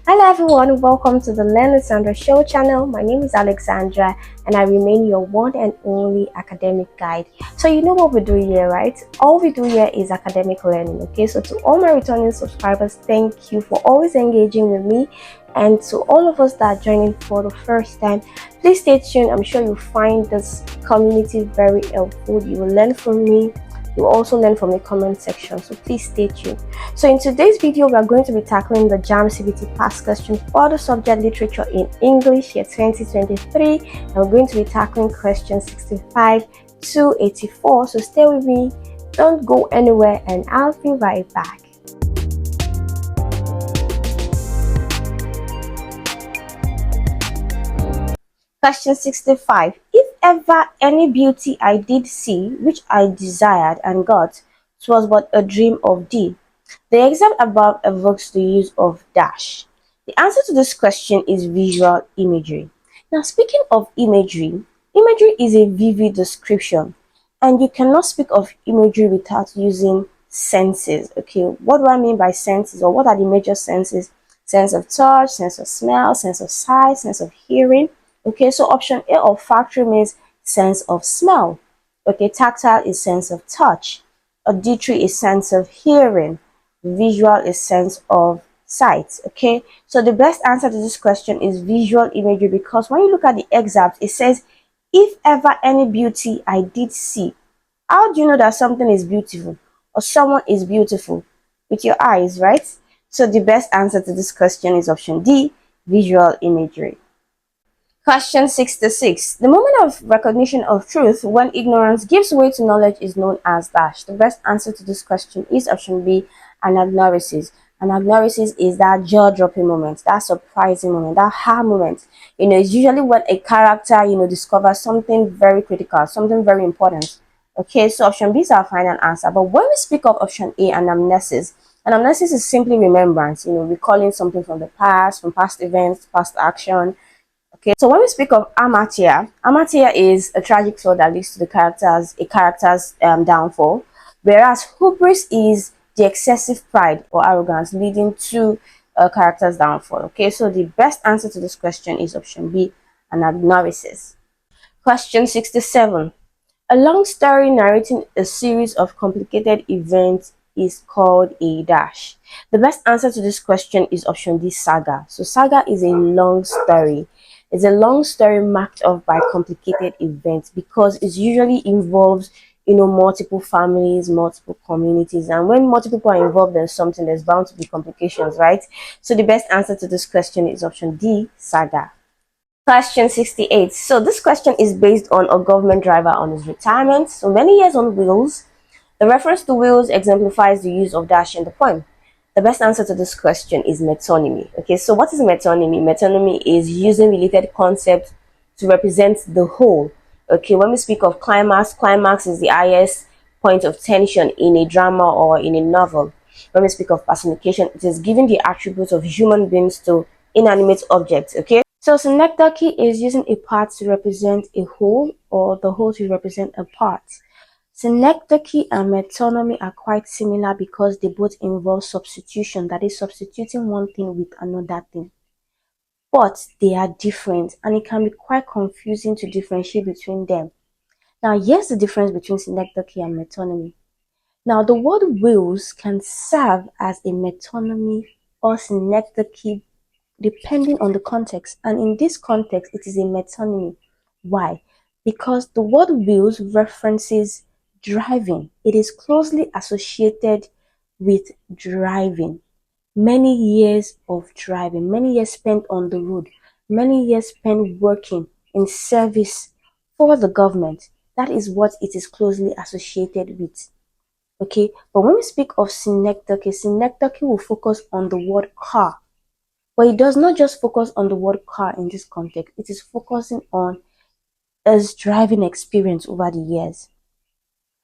Hello everyone, welcome to the Learn with Sandra Show channel. My name is Alexandra and I remain your one and only academic guide. So you know what we do here, right? All we do here is academic learning, okay? So to all my returning subscribers, thank you for always engaging with me. And to all of us that are joining for the first time, please stay tuned. I'm sure you'll find this community very helpful. You will learn from me. You also learn from the comment section, so please stay tuned. So in today's video, we are going to be tackling the JAMB CBT past question for the subject literature in English year 2023, and we're going to be tackling questions 65 to 84. So stay with me, don't go anywhere, and I'll be right back. Question 65. If ever any beauty I did see, which I desired and got, 'twas but a dream of thee. The example above evokes the use of dash. The answer to this question is visual imagery. Now, speaking of imagery, imagery is a vivid description, and you cannot speak of imagery without using senses. Okay, what do I mean by senses, or what are the major senses? Sense of touch, sense of smell, sense of sight, sense of hearing. Okay, so option A, olfactory, means sense of smell. Okay, tactile is sense of touch. Auditory is sense of hearing. Visual is sense of sight. Okay, so the best answer to this question is visual imagery, because when you look at the excerpt, it says, if ever any beauty I did see. How do you know that something is beautiful or someone is beautiful? With your eyes, right? So the best answer to this question is option D, visual imagery. Question 66. The moment of recognition of truth when ignorance gives way to knowledge is known as dash. The best answer to this question is option B, anagnorisis. Anagnorisis is that jaw-dropping moment, that surprising moment, that aha moment. It's usually when a character, discovers something very critical, something very important. Okay, so option B is our final answer. But when we speak of option A, anamnesis, anamnesis is simply remembrance, recalling something from the past, from past events, past action. Okay, so when we speak of amatia is a tragic flaw that leads to a character's downfall, whereas hubris is the excessive pride or arrogance leading to a character's downfall. Okay, so the best answer to this question is option B, anagnorisis. Question 67. A long story narrating a series of complicated events is called a dash. The best answer to this question is option D, saga. So saga is a long story. It's a long story marked off by complicated events because it usually involves, multiple families, multiple communities. And when multiple people are involved in something, there's bound to be complications, right? So the best answer to this question is option D, saga. Question 68. So this question is based on a government driver on his retirement. So many years on wheels. The reference to wheels exemplifies the use of dash in the poem. The best answer to this question is metonymy. Okay, so what is metonymy? Metonymy is using related concepts to represent the whole. Okay, when we speak of climax is the highest point of tension in a drama or in a novel. When we speak of personification, it is giving the attributes of human beings to inanimate objects. Okay, so synecdoche is using a part to represent a whole or the whole to represent a part. Synecdoche and metonymy are quite similar because they both involve substitution, that is substituting one thing with another thing. But they are different and it can be quite confusing to differentiate between them. Now, here's the difference between synecdoche and metonymy. Now, the word wills can serve as a metonymy or synecdoche depending on the context, and in this context, it is a metonymy. Why? Because the word wills references driving. It is closely associated with driving. Many years of driving, many years spent on the road, many years spent working in service for the government. That is what it is closely associated with. Okay, but when we speak of synecdoche, synecdoche will focus on the word car. But it does not just focus on the word car in this context. It is focusing on his driving experience over the years.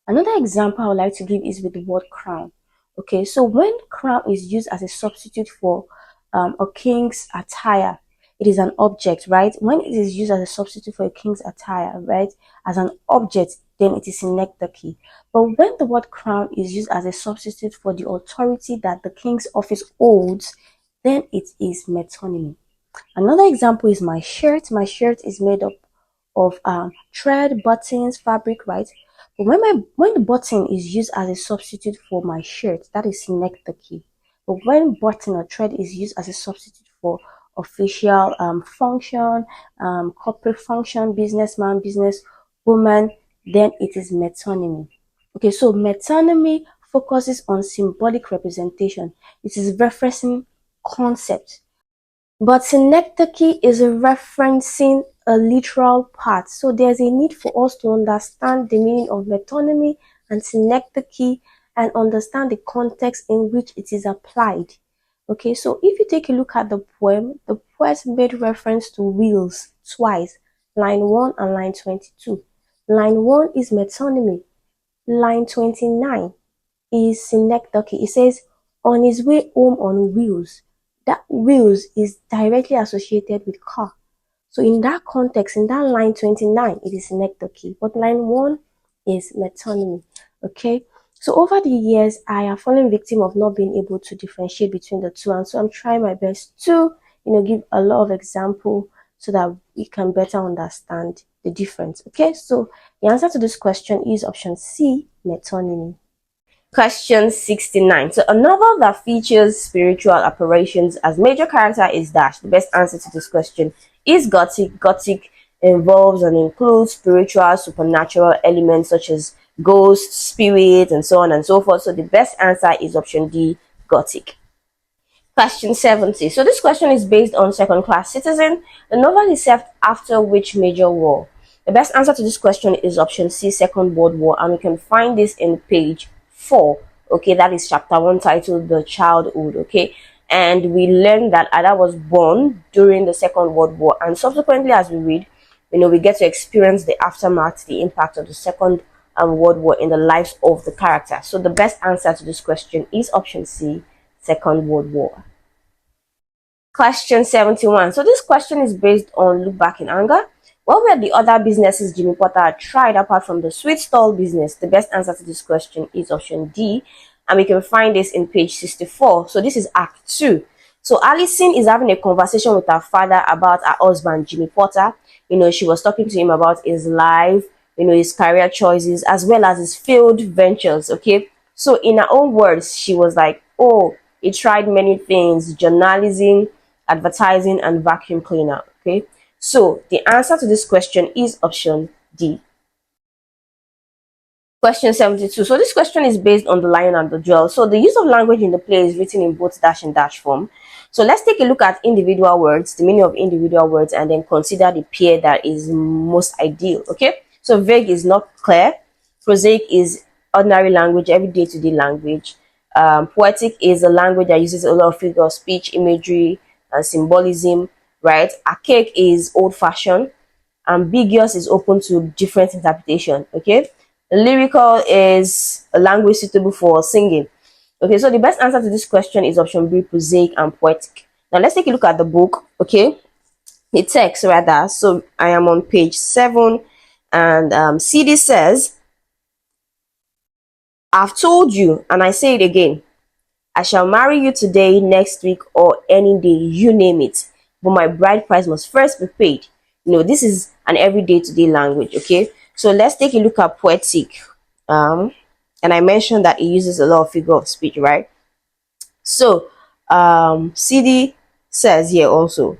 Another example I would like to give is with the word crown. Okay, so when crown is used as a substitute for a king's attire, it is an object, right? When it is used as a substitute for a king's attire, right, as an object, then it is synecdoche. But when the word crown is used as a substitute for the authority that the king's office holds, then it is metonymy. Another example is my shirt. My shirt is made up of thread, buttons, fabric, right? But when the button is used as a substitute for my shirt, that is synecdoche. But when button or thread is used as a substitute for official function, corporate function, businessman, businesswoman, then it is metonymy. Okay, so metonymy focuses on symbolic representation. It is referencing concept, but synecdoche is referencing a literal part. So there's a need for us to understand the meaning of metonymy and synecdoche and understand the context in which it is applied. Okay, so if you take a look at the poet made reference to wheels twice, line 1 and line 22. Line 1 is metonymy. Line 29 is synecdoche. It says, on his way home on wheels. That wheels is directly associated with car. So in that context, in that line 29, it is synecdoche, but line 1 is metonymy. Okay. So over the years, I have fallen victim of not being able to differentiate between the two, and so I'm trying my best to, give a lot of example so that we can better understand the difference. Okay. So the answer to this question is option C, metonymy. Question 69. So a novel that features spiritual apparitions as major character is dash. The best answer to this question is Gothic. Gothic involves and includes spiritual, supernatural elements such as ghosts, spirits, and so on and so forth. So the best answer is option D, Gothic. Question 70. So this question is based on Second Class Citizen. The novel is set after which major war? The best answer to this question is option C, Second World War, and we can find this in page 4. Okay, that is chapter 1 titled The Childhood. Okay, and we learned that Ada was born during the Second World War, and subsequently as we read, we get to experience the aftermath, the impact of the Second World War in the lives of the character. So the best answer to this question is option C, Second World War. Question 71. So this question is based on Look Back in Anger. What were the other businesses Jimmy Potter had tried apart from the sweet stall business? The best answer to this question is option D, and we can find this in page 64. So this is Act 2. So Alison is having a conversation with her father about her husband, Jimmy Potter. She was talking to him about his life, his career choices, as well as his failed ventures, okay? So in her own words, she was like, oh, he tried many things, journalism, advertising, and vacuum cleaner, okay? So the answer to this question is option D. Question 72. So this question is based on The Lion and the Jewel. So the use of language in the play is written in both dash and dash form. So let's take a look at individual words, the meaning of individual words, and then consider the pair that is most ideal, okay? So vague is not clear. Prosaic is ordinary language, everyday to day language. Poetic is a language that uses a lot of figure of speech, imagery, and symbolism, right? Archaic is old-fashioned. Ambiguous is open to different interpretation, okay? Lyrical is a language suitable for singing. Okay, so the best answer to this question is option B, prosaic and poetic. Now let's take a look at the book, okay? The text rather. So I am on page 7, and CD says, I've told you, and I say it again, I shall marry you today, next week, or any day, you name it. But my bride price must first be paid. This is an everyday today language, okay? So let's take a look at poetic. And I mentioned that it uses a lot of figure of speech, right? So CD says here also,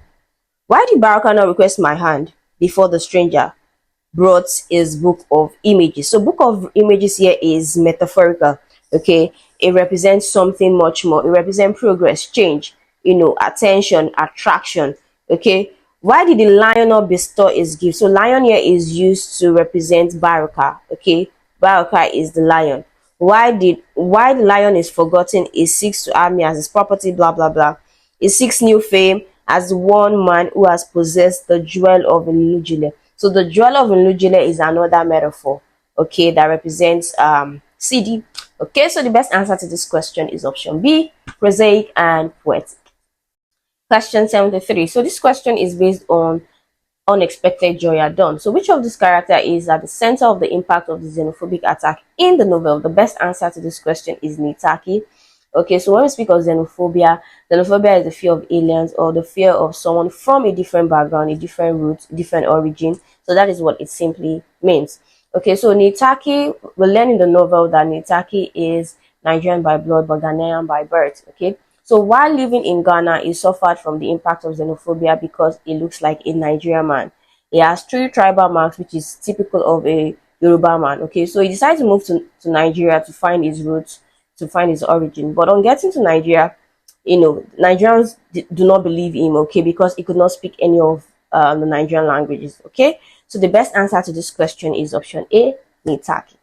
why did Baraka not request my hand before the stranger brought his book of images? So book of images here is metaphorical, okay? It represents something much more. It represents progress, change, attention, attraction, okay? Why did the lion not bestow his gift? So lion here is used to represent Baraka, okay? Baraka is the lion. Why the lion is forgotten? He seeks to have me as his property, blah blah blah. He seeks new fame as one man who has possessed the jewel of Nlujile. So the jewel of Nlujile is another metaphor, okay, that represents CD. Okay, so the best answer to this question is option B, prosaic and poetic. Question 73. So this question is based on unexpected joy at dawn. So which of this character is at the center of the impact of the xenophobic attack in the novel? The best answer to this question is Nitaki. Okay, so when we speak of xenophobia, xenophobia is the fear of aliens or the fear of someone from a different background, a different root, different origin. So that is what it simply means. Okay, so Nitaki, we learn in the novel that Nitaki is Nigerian by blood but Ghanaian by birth. Okay, so while living in Ghana, he suffered from the impact of xenophobia because he looks like a Nigerian man. He has three tribal marks, which is typical of a Yoruba man. Okay, so he decided to move to Nigeria to find his roots, to find his origin. But on getting to Nigeria, Nigerians do not believe him, okay, because he could not speak any of the Nigerian languages, okay. So the best answer to this question is option A, Nitaki.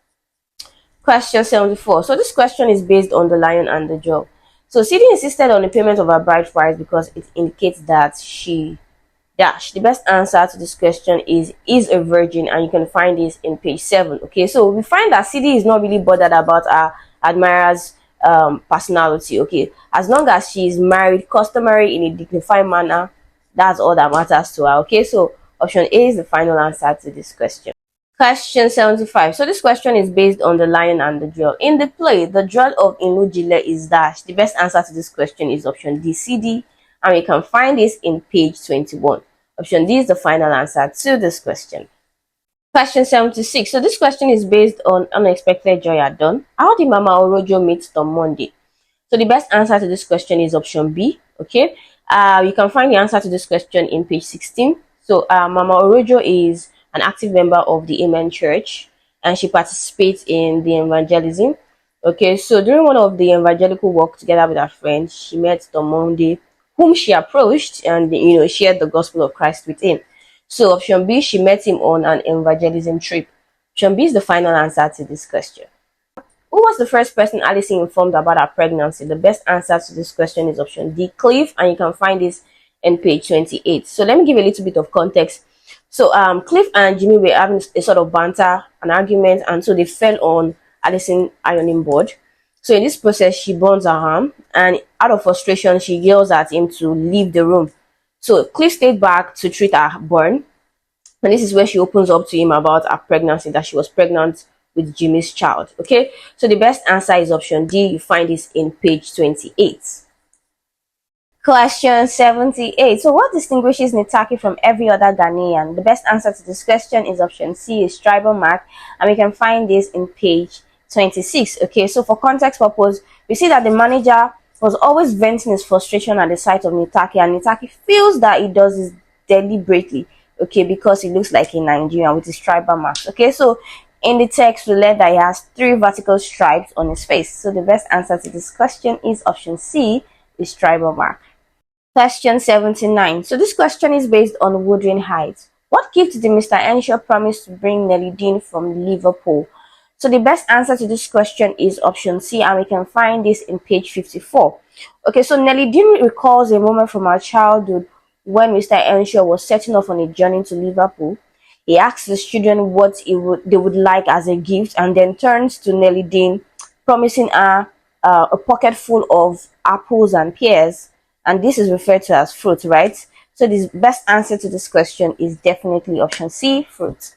Question 74. So this question is based on the lion and the jaw. So Sidi insisted on the payment of her bride price because it indicates that she dash. The best answer to this question is a virgin, and you can find this in page 7. Okay, so we find that CD is not really bothered about her admirer's personality. Okay, as long as she is married, customary in a dignified manner, that's all that matters to her. Okay, so option A is the final answer to this question. Question 75. So this question is based on the lion and the drill. In the play, the drill of Inujile is dash. The best answer to this question is option D, CD, and we can find this in page 21. Option D is the final answer to this question. Question 76. So this question is based on unexpected joy at dawn. How did Mama Orojo meet Tom Monday? So the best answer to this question is option B. Okay. You can find the answer to this question in page 16. So Mama Orojo is an active member of the Amen Church, and she participates in the evangelism. Okay, so during one of the evangelical walk together with her friends, she met Tom Monday, whom she approached and shared the gospel of Christ with him. So option B, she met him on an evangelism trip. Option B is the final answer to this question. Who was the first person Alison informed about her pregnancy? The best answer to this question is option D, Cliff, and you can find this in page 28. So let me give a little bit of context. So Cliff and Jimmy were having a sort of banter, an argument, and so they fell on Alison ironing board. So in this process, she burns her arm, and out of frustration, she yells at him to leave the room. So Cliff stayed back to treat her burn, and this is where she opens up to him about her pregnancy, that she was pregnant with Jimmy's child. Okay, so the best answer is option D. You find this in page 28. Question 78. So what distinguishes Nitaki from every other Ghanaian? The best answer to this question is option C, is tribal mark, and we can find this in page 26. Okay, so for context purpose, we see that the manager was always venting his frustration at the sight of Nitaki, and Nitaki feels that he does this deliberately, okay, because he looks like a Nigerian with his tribal marks. Okay, so in the text, we learn that he has 3 vertical stripes on his face. So the best answer to this question is option C, is tribal mark. Question 79. So this question is based on Wuthering Heights. What gift did Mr. Enshaw promise to bring Nelly Dean from Liverpool? So the best answer to this question is option C, and we can find this in page 54. Okay, so Nelly Dean recalls a moment from her childhood when Mr. Enshaw was setting off on a journey to Liverpool. He asks the children what they would like as a gift, and then turns to Nelly Dean, promising her a pocket full of apples and pears, and this is referred to as fruit, right? So the best answer to this question is definitely option C, fruit.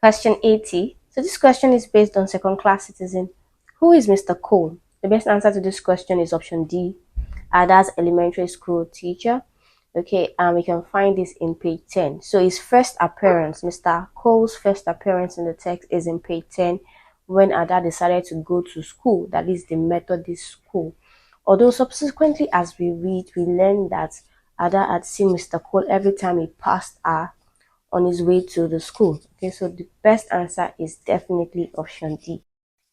Question 80. So this question is based on second class citizen. Who is Mr. Cole? The best answer to this question is option D, Ada's elementary school teacher. Okay, and we can find this in page 10. So his first appearance, Mr. Cole's first appearance in the text is in page 10, when Ada decided to go to school, that is the Methodist school. Although subsequently, as we read, we learn that Ada had seen Mr. Cole every time he passed her on his way to the school. Okay, so the best answer is definitely option D.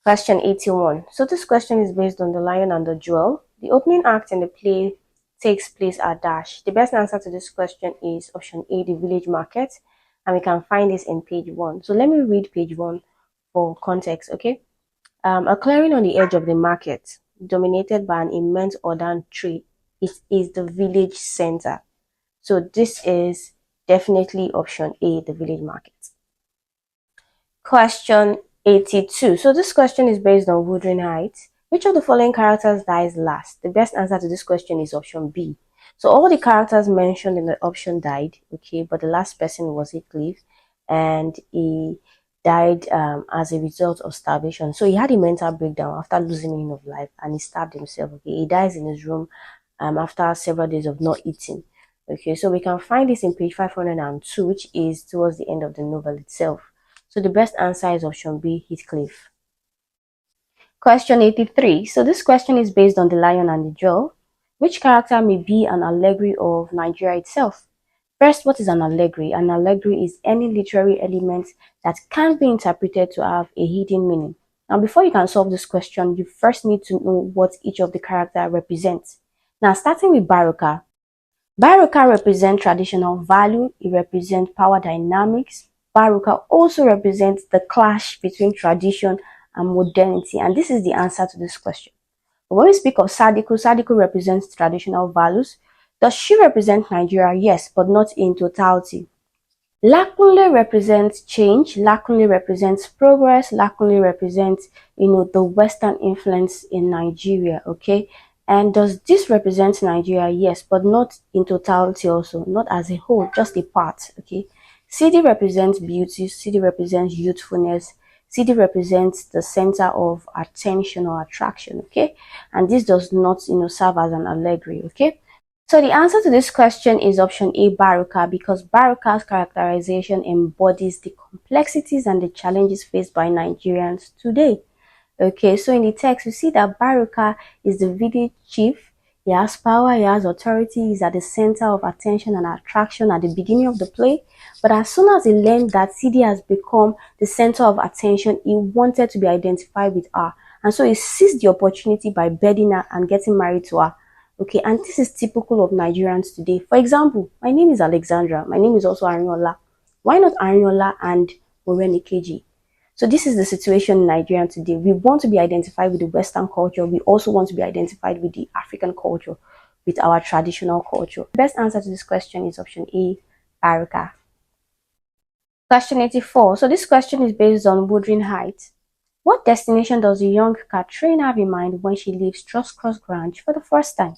Question 81. So this question is based on The Lion and the Jewel. The opening act in the play takes place at dash. The best answer to this question is option A, the village market, and we can find this in page 1. So let me read page 1 for context, okay? A clearing on the edge of the market, dominated by an immense Odan tree, is the village center. So this is definitely option A, the village market. Question 82. So this question is based on Wuthering Heights. Which of the following characters dies last? The best answer to this question is option B. So all the characters mentioned in the option died, okay, but the last person was Heathcliff, and he died as a result of starvation. So he had a mental breakdown after losing meaning of life, and he stabbed himself. Okay, he dies in his room after several days of not eating. Okay, so we can find this in page 502, which is towards the end of the novel itself. So the best answer is option B, Heathcliff. Question 83. So this question is based on The Lion and the Jaw. Which character may be an allegory of Nigeria itself? First, what is an allegory? An allegory is any literary element that can be interpreted to have a hidden meaning. Now, before you can solve this question, you first need to know what each of the characters represents. Now, starting with Baruka. Baruka represents traditional value, it represents power dynamics. Baruka also represents the clash between tradition and modernity, and this is the answer to this question. But when we speak of Sadiku, Sadiku represents traditional values. Does she represent Nigeria? Yes, but not in totality. Lakunle represents change, Lakunle represents progress, Lakunle represents, the Western influence in Nigeria, okay? And does this represent Nigeria? Yes, but not in totality also, not as a whole, just a part, okay? CD represents beauty, CD represents youthfulness, CD represents the center of attention or attraction, okay? And this does not, serve as an allegory, okay? So the answer to this question is option A, Baruka, because Baruka's characterization embodies the complexities and the challenges faced by Nigerians today. Okay, so in the text, you see that Baruka is the village chief. He has power, he has authority, he's at the center of attention and attraction at the beginning of the play. But as soon as he learned that Sidi has become the center of attention, he wanted to be identified with her. And so he seized the opportunity by bedding her and getting married to her. Okay, and this is typical of Nigerians today. For example, my name is Alexandra. My name is also Arinola. Why not Arinola and Morenikeji? So this is the situation in Nigeria today. We want to be identified with the Western culture. We also want to be identified with the African culture, with our traditional culture. The best answer to this question is option A, Baruka. Question 84. So this question is based on Wuthering Heights. What destination does the young Katrine have in mind when she leaves Trust Cross Grange for the first time?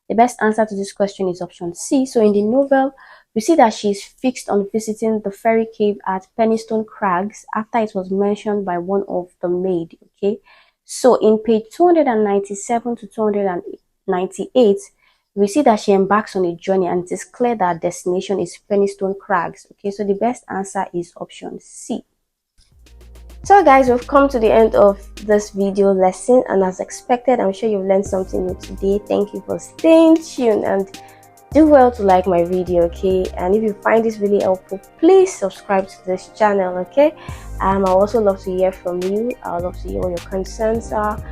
The best answer to this question is option C. So in the novel, we see that she is fixed on visiting the fairy cave at Pennystone Crags after it was mentioned by one of the maid. Okay, so in page 297 to 298, we see that she embarks on a journey, and it is clear that her destination is Pennystone Crags. Okay, so the best answer is option C. So guys, we've come to the end of this video lesson, and as expected, I'm sure you've learned something new today. Thank you for staying tuned, and do well to like my video, okay? And if you find this really helpful, please subscribe to this channel, okay? I also love to hear from you. I would love to hear what your concerns are.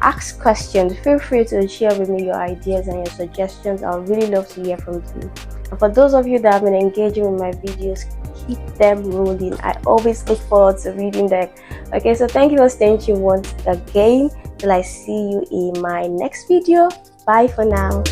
Ask questions. Feel free to share with me your ideas and your suggestions. I would really love to hear from you. And for those of you that have been engaging with my videos, keep them rolling. I always look forward to reading them. Okay, so thank you for staying tuned once again. Till I see you in my next video. Bye for now.